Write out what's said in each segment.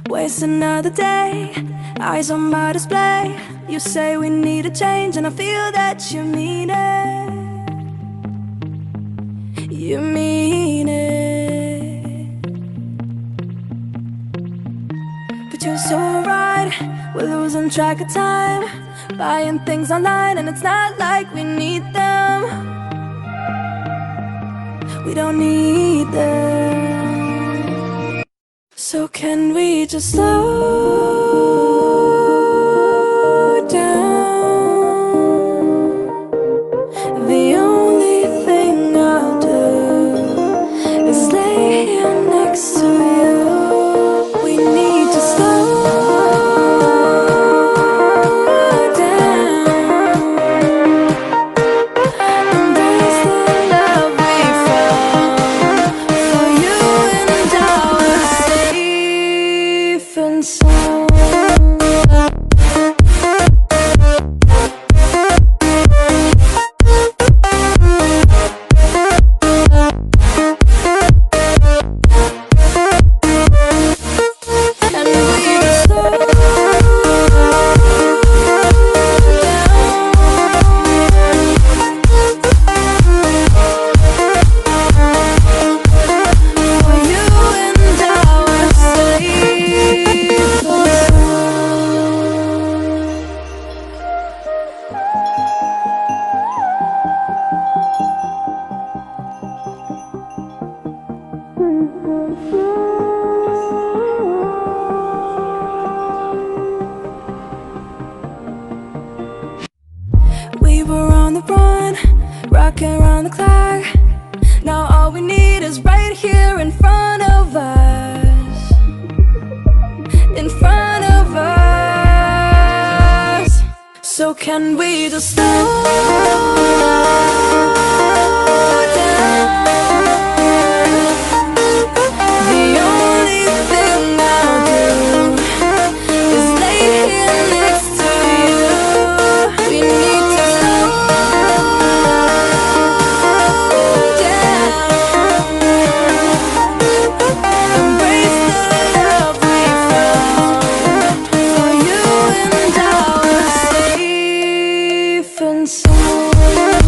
Waste another day, eyes on my display. You say we need a change, and I feel that you mean it. You mean it. But you're so right, we're losing track of time, buying things online, and it's not like we need them. We don't need them. So can we just slow down? The only thing I'll do is lay here next to you. We need to slow down. Embrace the love we found. For you and I were safe and sound. We were on the run, rocking around the clock. Now all we need is right here in front of us. In front of us. So can we just slow down? The only thing I'll do is lay here next to you. We need to slow down. Embrace the love we found. For you and I were safe and sound.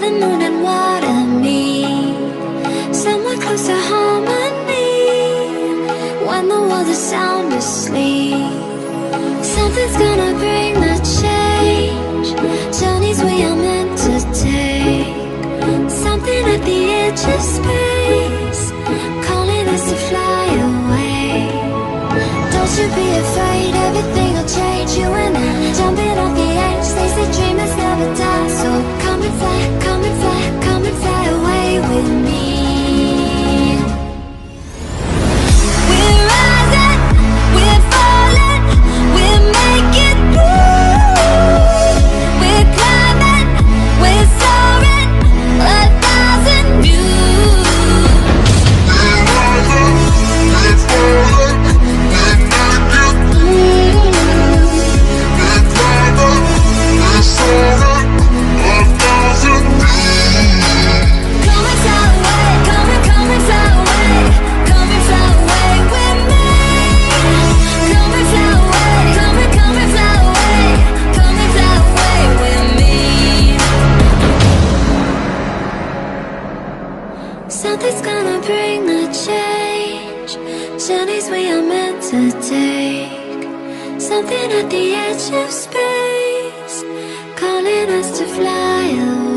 the moon and water me somewhere close to harmony. When the world is sound asleep, something's gonna bring the change. Journeys we are meant to take, something at the edge of space, calling us to fly away. Don't you be afraid, everything will change. You and I, jumping off the edge. They say dreamers never die, so come and fly, come and fly, come and fly away with me. We're rising, we're falling, we're making through. We're climbing, we're soaring, 1,000 views. We're rising, we're falling, we're making through. We're climbing, we're soaring, 1,000 views. Come and fly away, come and fly away, come and fly away with me. Come and fly away, come and fly away, come and fly away with me. Something's gonna bring the change. Journeys we are meant to take, something at the edge of space, calling us to fly away.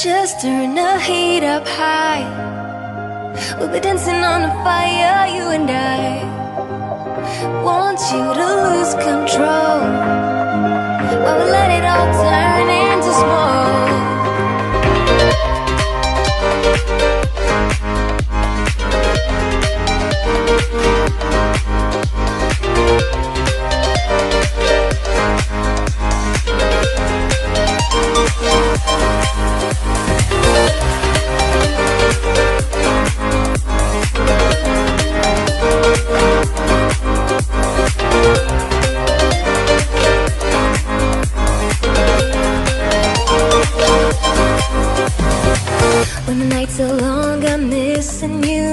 Just turn the heat up high. We'll be dancing on the fire, you and I. Want you to lose control while we let it all turn into smoke. When the nights are long, I'm missing you.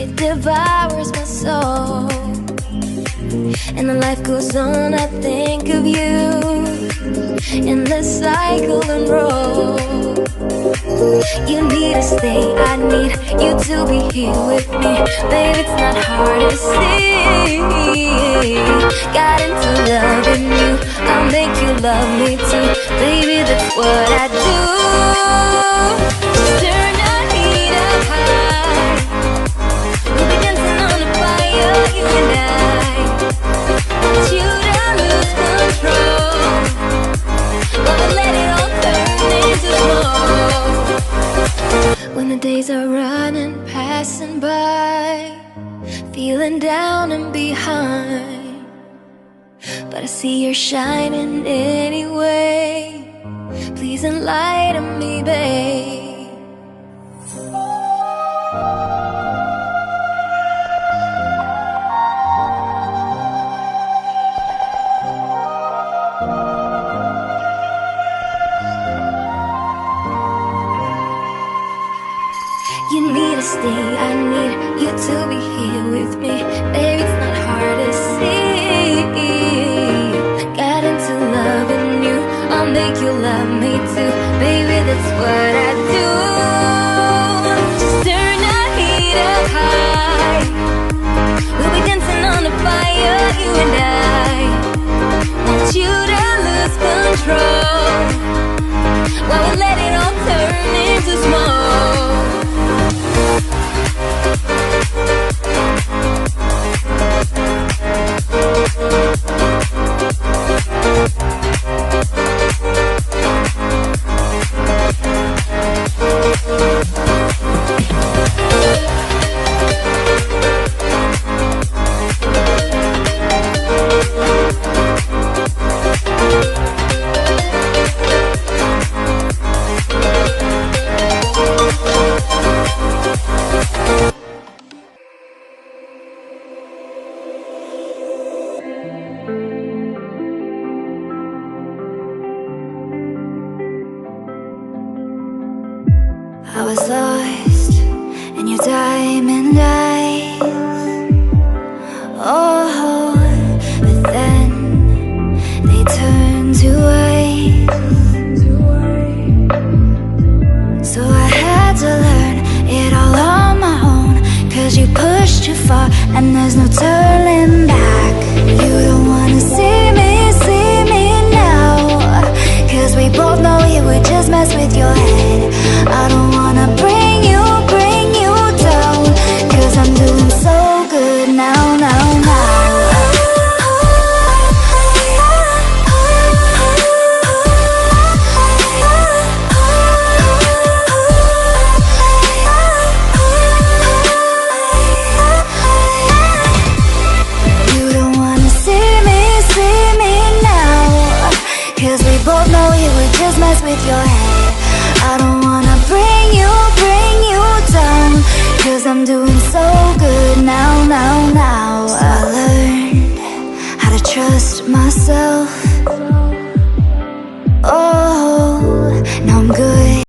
It devours my soul, and the life goes on, I think of you. In the cycle and roll, you need to stay, I need you to be here with me. Babe, it's not hard to see. Got into loving you, I'll make you love me too. Baby, that's what I do. Just turn the heat up high. We'll be dancing on the fire, you and I. Want you to lose control, but let it all turn into smoke. When the days are running, passing by, feeling down and behind, but I see you're shining anyway. Please enlighten me, babe. You need to stay, I need you to be here with me. Baby, it's not hard to see. Got into loving you, I'll make you love me too. Baby, that's what I do. was lost in your diamond eyes. Oh, but then they turned to ice. So I had to learn it all on my own, 'cause you pushed too far and there's no turning back. You don't wanna see me now, 'cause we both know it would just mess with your head. I don't wanna bring you down, 'cause I'm doing so good now. You don't wanna see me now, 'cause we both know it would just mess with your head.